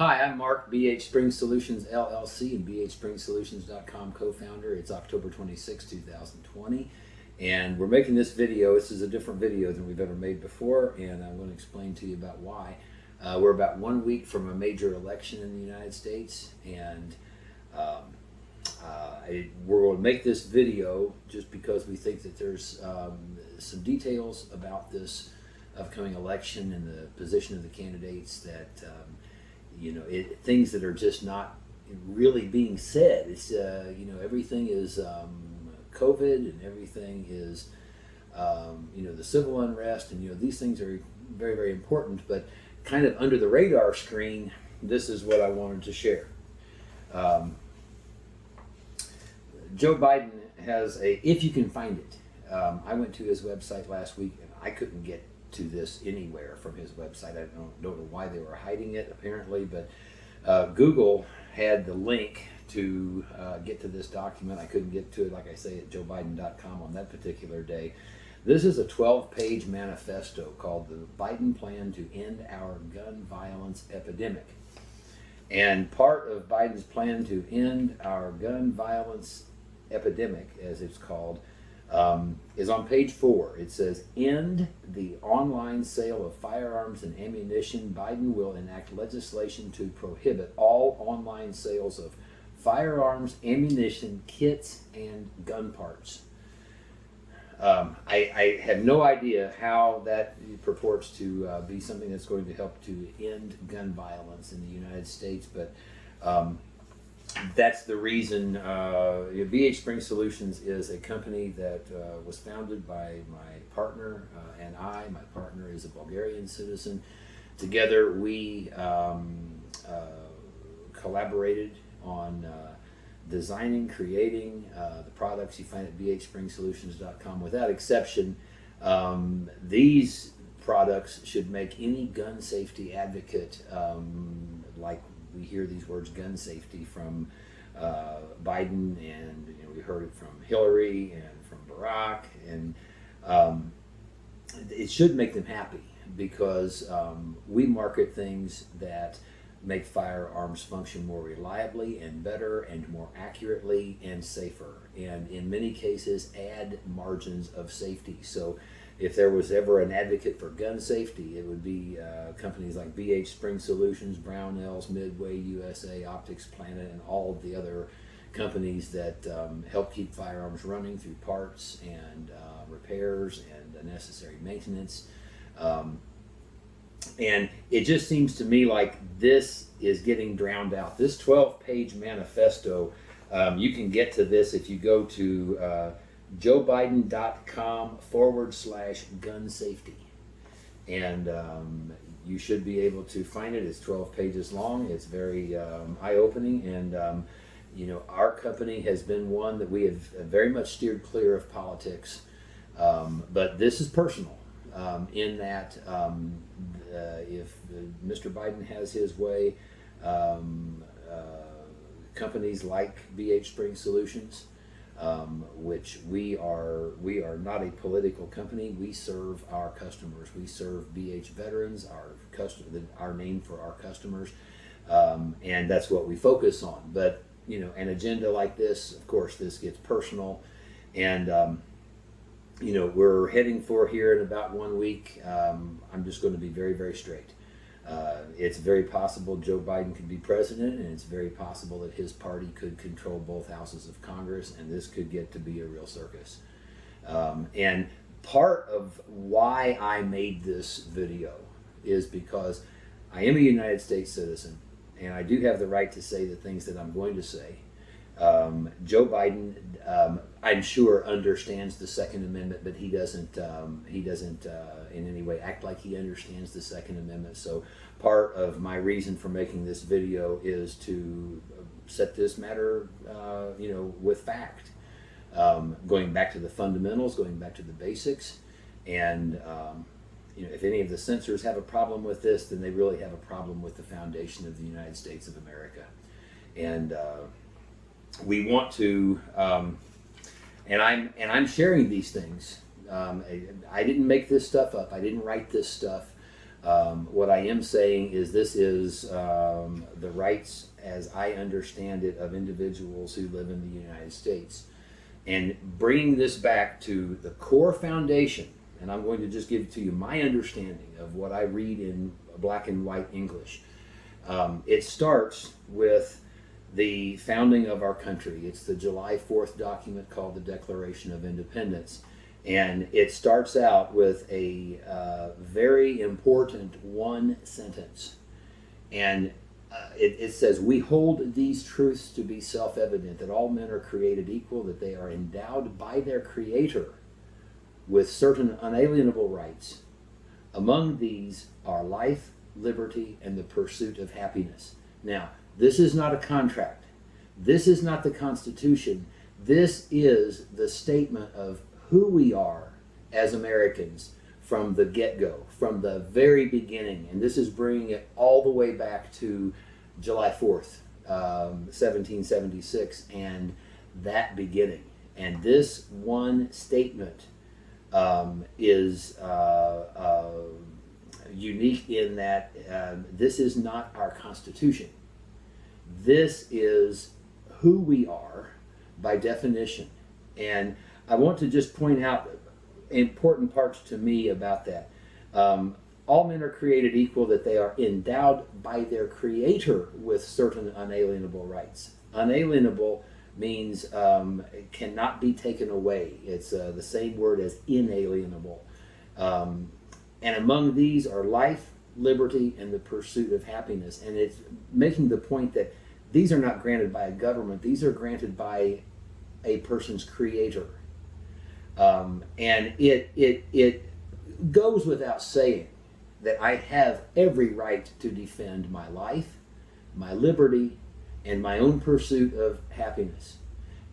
Hi, I'm Mark, BHSpringSolutions LLC and BHSpringSolutions.com co-founder. It's October 26, 2020, and we're making this video. This is a different video than we've ever made before, and I'm going to explain to you about why. We're about 1 week from a major election in the United States, and we're going to make this video just because we think that there's some details about this upcoming election and the position of the candidates that things that are just not really being said. It's everything is COVID, and everything is the civil unrest, and these things are very, very important. But kind of under the radar screen, this is what I wanted to share. Joe Biden has if you can find it. I went to his website last week and I couldn't get to this anywhere from his website. I don't know why they were hiding it, apparently, but Google had the link to get to this document. I couldn't get to it, like I say, at joebiden.com on that particular day. This is a 12-page manifesto called the Biden Plan to End Our Gun Violence Epidemic. And part of Biden's plan to end our gun violence epidemic, as it's called, is on page 4. It says, end the online sale of firearms and ammunition. Biden will enact legislation to prohibit all online sales of firearms, ammunition, kits, and gun parts. I have no idea how that purports to be something that's going to help to end gun violence in the United States, but that's the reason. BHSpringSolutions is a company that was founded by my partner and I. My partner is a Bulgarian citizen. Together we collaborated on designing, creating the products you find at BHSpringSolutions.com. Without exception, these products should make any gun safety advocate, like we hear these words, gun safety, from Biden, and we heard it from Hillary and from Barack, and it should make them happy, because we market things that make firearms function more reliably and better and more accurately and safer, and in many cases add margins of safety. So if there was ever an advocate for gun safety, it would be companies like BHSpringSolutions, Brownells, Midway, USA, Optics, Planet, and all of the other companies that help keep firearms running through parts and repairs and necessary maintenance. And it just seems to me like this is getting drowned out. This 12-page manifesto, you can get to this if you go to joebiden.com/gun safety, and you should be able to find it. It's 12 pages long. It's very eye-opening, and our company has been one that we have very much steered clear of politics, but this is personal, in that if Mr. Biden has his way, companies like BHSpringSolutions, which we are not a political company. We serve our customers. We serve BH veterans, our name for our customers, and that's what we focus on. But an agenda like this, of course, this gets personal, and we're heading for here in about 1 week. I'm just going to be very, very straight. It's very possible Joe Biden could be president, and it's very possible that his party could control both houses of Congress, and this could get to be a real circus. And part of why I made this video is because I am a United States citizen, and I do have the right to say the things that I'm going to say. Joe Biden, I'm sure, understands the Second Amendment, but he doesn't in any way act like he understands the Second Amendment. So part of my reason for making this video is to set this matter, with fact, going back to the fundamentals, going back to the basics, and if any of the censors have a problem with this, then they really have a problem with the foundation of the United States of America. And we want to, and I'm sharing these things. I didn't make this stuff up. I didn't write this stuff. What I am saying is this is the rights, as I understand it, of individuals who live in the United States. And bringing this back to the core foundation, and I'm going to just give to you my understanding of what I read in black and white English. It starts with the founding of our country. It's the July 4th document called the Declaration of Independence. And it starts out with a very important one sentence. And it says, "We hold these truths to be self-evident, that all men are created equal, that they are endowed by their Creator with certain unalienable rights. Among these are life, liberty, and the pursuit of happiness." Now, this is not a contract. This is not the Constitution. This is the statement of who we are as Americans from the get-go, from the very beginning. And this is bringing it all the way back to July 4th, 1776, and that beginning. And this one statement is unique in that this is not our Constitution. This is who we are by definition. And I want to just point out important parts to me about that. All men are created equal, that they are endowed by their Creator with certain unalienable rights. Unalienable means cannot be taken away. It's the same word as inalienable. And among these are life, liberty, and the pursuit of happiness. And it's making the point that these are not granted by a government. These are granted by a person's Creator. And it goes without saying that I have every right to defend my life, my liberty, and my own pursuit of happiness.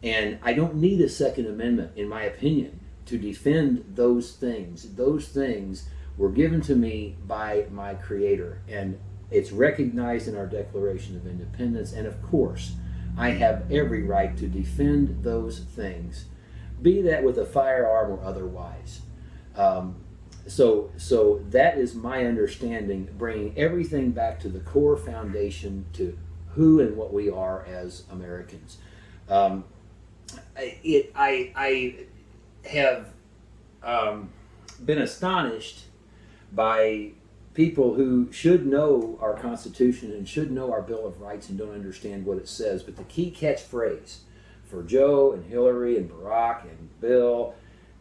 And I don't need a Second Amendment, in my opinion, to defend those things. Those things were given to me by my Creator, and it's recognized in our Declaration of Independence. And of course, I have every right to defend those things, be that with a firearm or otherwise. So that is my understanding, bringing everything back to the core foundation, to who and what we are as Americans. I have been astonished by people who should know our Constitution and should know our Bill of Rights and don't understand what it says. But the key catchphrase for Joe and Hillary and Barack and Bill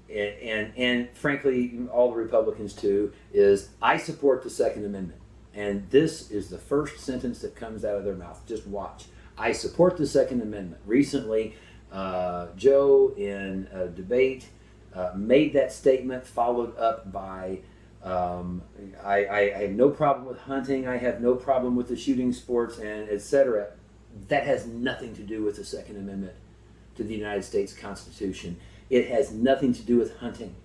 and frankly all the Republicans too is, "I support the Second Amendment." And this is the first sentence that comes out of their mouth. Just watch. "I support the Second Amendment." Recently, Joe in a debate made that statement, followed up by I have no problem with hunting, I have no problem with the shooting sports, and etc. That has nothing to do with the Second Amendment to the United States Constitution. It has nothing to do with hunting.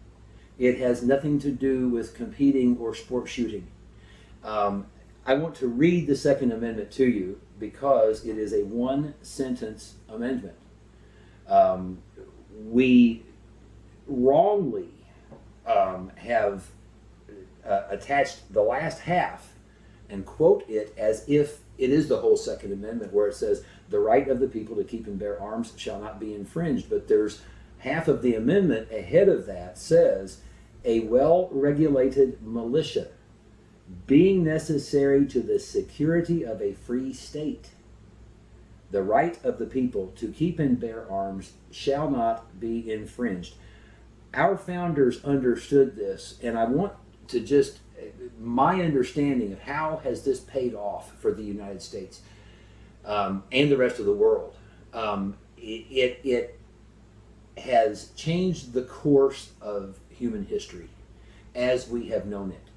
It has nothing to do with competing or sport shooting. I want to read the Second Amendment to you because it is a one-sentence amendment. We wrongly have attached the last half and quote it as if it is the whole Second Amendment, where it says, "The right of the people to keep and bear arms shall not be infringed." But there's half of the amendment ahead of that says, "A well-regulated militia, being necessary to the security of a free state, the right of the people to keep and bear arms shall not be infringed." Our founders understood this, and I want to just, my understanding of how has this paid off for the United States and the rest of the world. It has changed the course of human history as we have known it.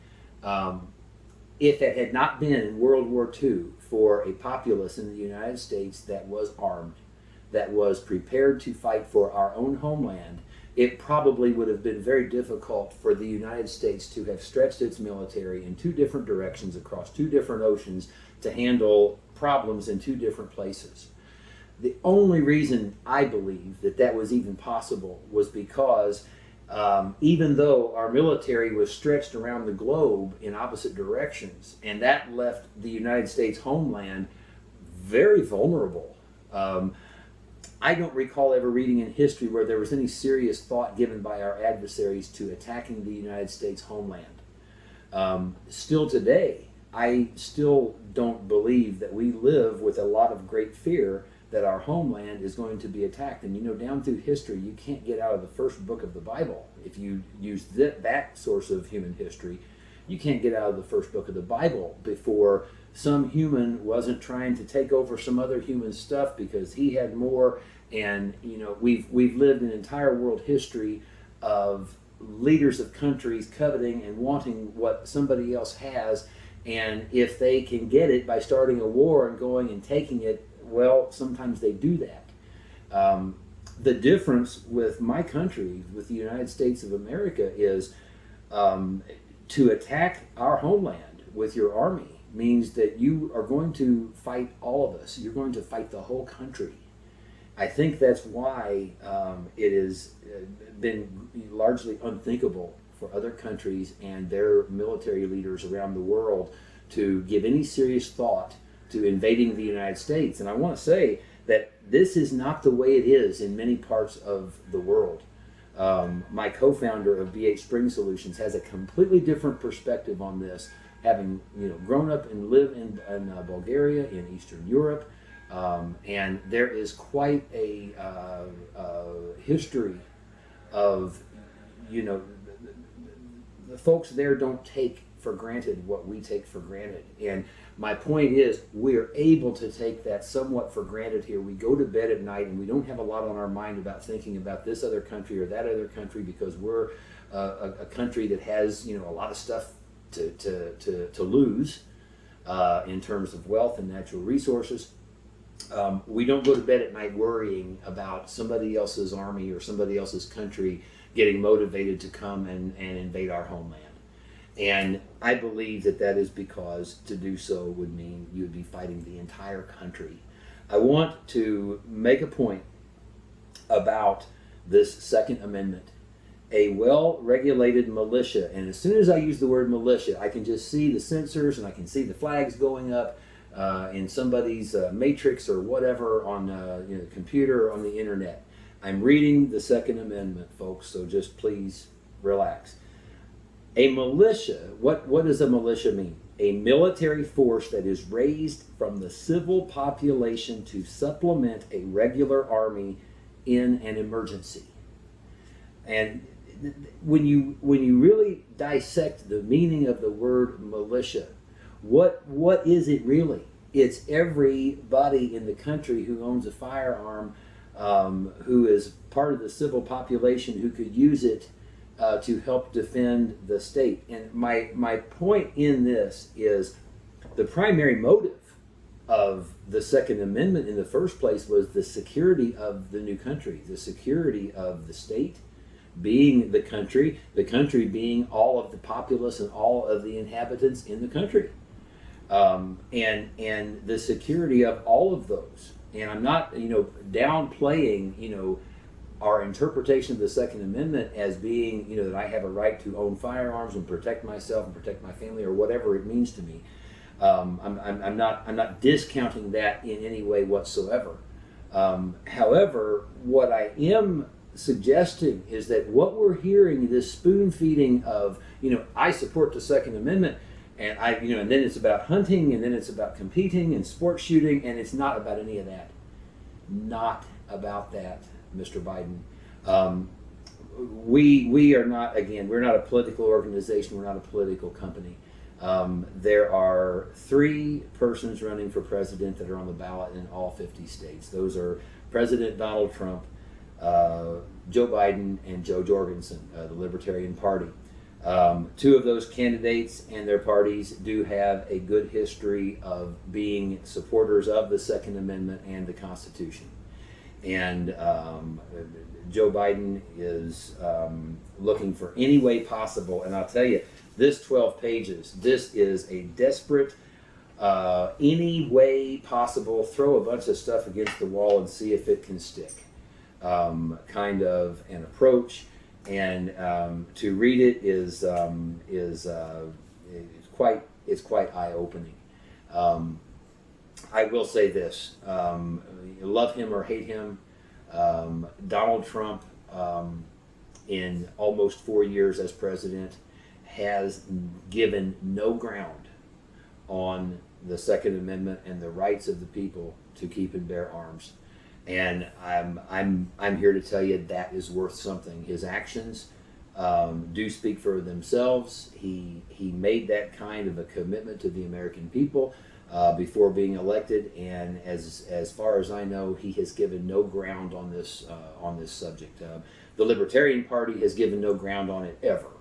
If it had not been in World War II for a populace in the United States that was armed, that was prepared to fight for our own homeland, it probably would have been very difficult for the United States to have stretched its military in two different directions across two different oceans to handle problems in two different places. The only reason I believe that that was even possible was because even though our military was stretched around the globe in opposite directions, and that left the United States homeland very vulnerable. I don't recall ever reading in history where there was any serious thought given by our adversaries to attacking the United States homeland. Still today, I still don't believe that we live with a lot of great fear that our homeland is going to be attacked. And you know, down through history, you can't get out of the first book of the Bible. If you use that source of human history, you can't get out of the first book of the Bible before some human wasn't trying to take over some other human stuff because he had more. And you know, we've lived an entire world history of leaders of countries coveting and wanting what somebody else has, and if they can get it by starting a war and going and taking it, well, sometimes they do that. The difference with my country, with the United States of America, is to attack our homeland with your army means that you are going to fight all of us. You're going to fight the whole country. I think that's why it has been largely unthinkable for other countries and their military leaders around the world to give any serious thought to invading the United States. And I want to say that this is not the way it is in many parts of the world. My co-founder of BHSpringSolutions has a completely different perspective on this, having grown up and lived in Bulgaria, in Eastern Europe. And there is quite a history of, the folks there don't take for granted what we take for granted. And my point is, we're able to take that somewhat for granted here. We go to bed at night and we don't have a lot on our mind about thinking about this other country or that other country because we're a country that has, a lot of stuff to lose in terms of wealth and natural resources. We don't go to bed at night worrying about somebody else's army or somebody else's country getting motivated to come and invade our homeland. And I believe that is because to do so would mean you would be fighting the entire country. I want to make a point about this Second Amendment. A well-regulated militia, and as soon as I use the word militia, I can just see the sensors and I can see the flags going up in somebody's matrix or whatever on the computer or on the internet. I'm reading the Second Amendment, folks, so just please relax. A militia, what does a militia mean? A military force that is raised from the civil population to supplement a regular army in an emergency. And when you really dissect the meaning of the word militia, what is it really? It's everybody in the country who owns a firearm, who is part of the civil population who could use it to help defend the state. And my point in this is the primary motive of the Second Amendment in the first place was the security of the new country, the security of the state being the country being all of the populace and all of the inhabitants in the country. And the security of all of those. And I'm not, downplaying, our interpretation of the Second Amendment as being, that I have a right to own firearms and protect myself and protect my family or whatever it means to me. I'm not discounting that in any way whatsoever. However, what I am suggesting is that what we're hearing, this spoon feeding of, I support the Second Amendment, and and then it's about hunting, and then it's about competing and sport shooting, and it's not about any of that. Not about that, Mr. Biden. We are not, again, we're not a political organization, we're not a political company. There are 3 persons running for president that are on the ballot in all 50 states. Those are President Donald Trump, Joe Biden, and Joe Jorgensen, the Libertarian Party. 2 of those candidates and their parties do have a good history of being supporters of the Second Amendment and the Constitution. And Joe Biden is looking for any way possible. And I'll tell you, this 12 pages, this is a desperate, any way possible, throw a bunch of stuff against the wall and see if it can stick kind of an approach. to read it is it's quite eye opening. I will say this: love him or hate him, Donald Trump, in almost 4 years as president, has given no ground on the Second Amendment and the rights of the people to keep and bear arms. And I'm here to tell you that is worth something. His actions do speak for themselves. He made that kind of a commitment to the American people before being elected, and as far as I know, he has given no ground on this subject. The Libertarian Party has given no ground on it ever.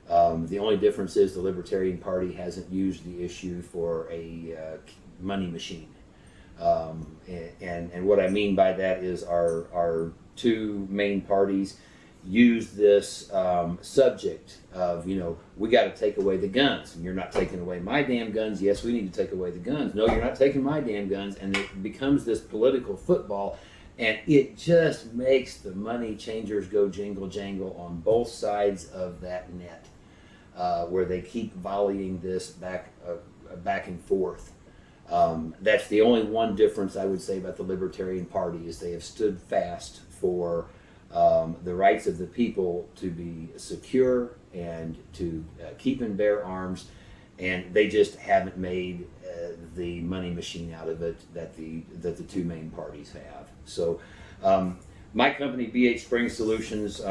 The only difference is the Libertarian Party hasn't used the issue for a money machine. And what I mean by that is our two main parties use this subject of, you know, we got to take away the guns, and you're not taking away my damn guns. Yes, we need to take away the guns. No, you're not taking my damn guns. And it becomes this political football, and it just makes the money changers go jingle jangle on both sides of that net, where they keep volleying this back and forth. That's the only one difference I would say about the Libertarian Party, is they have stood fast for the rights of the people to be secure and to keep and bear arms, and they just haven't made the money machine out of it that the two main parties have. So my company, BHSpringSolutions,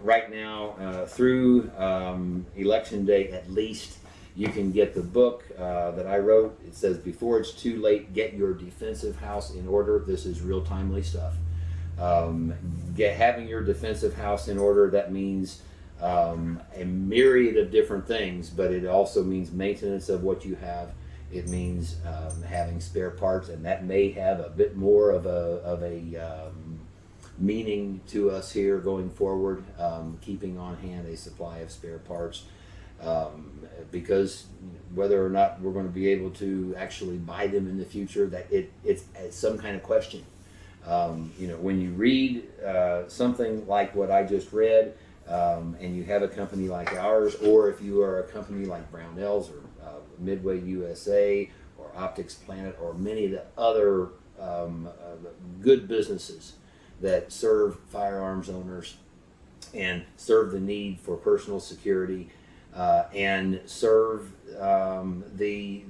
right now through election day at least, you can get the book that I wrote. It says, "Before it's too late, get your defensive house in order." This is real timely stuff. Having your defensive house in order, that means a myriad of different things, but it also means maintenance of what you have. It means having spare parts, and that may have a bit more of a meaning to us here going forward, keeping on hand a supply of spare parts. Because whether or not we're going to be able to actually buy them in the future, that it's some kind of question. You know, when you read something like what I just read, and you have a company like ours, or if you are a company like Brownells or Midway USA or Optics Planet or many of the other good businesses that serve firearms owners and serve the need for personal security, and serve the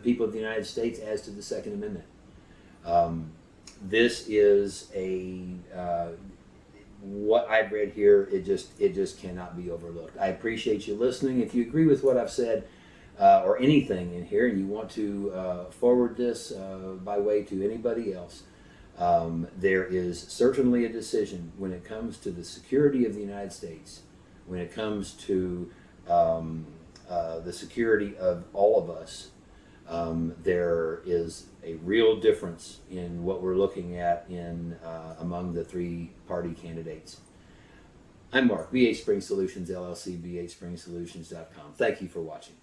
people of the United States as to the Second Amendment. This is what I've read here. It just cannot be overlooked. I appreciate you listening. If you agree with what I've said or anything in here, and you want to forward this by way to anybody else, there is certainly a decision when it comes to the security of the United States, when it comes to the security of all of us. There is a real difference in what we're looking at in among the three party candidates. I'm Mark, BHSpringSolutions LLC, BHSpringSolutions.com. Thank you for watching.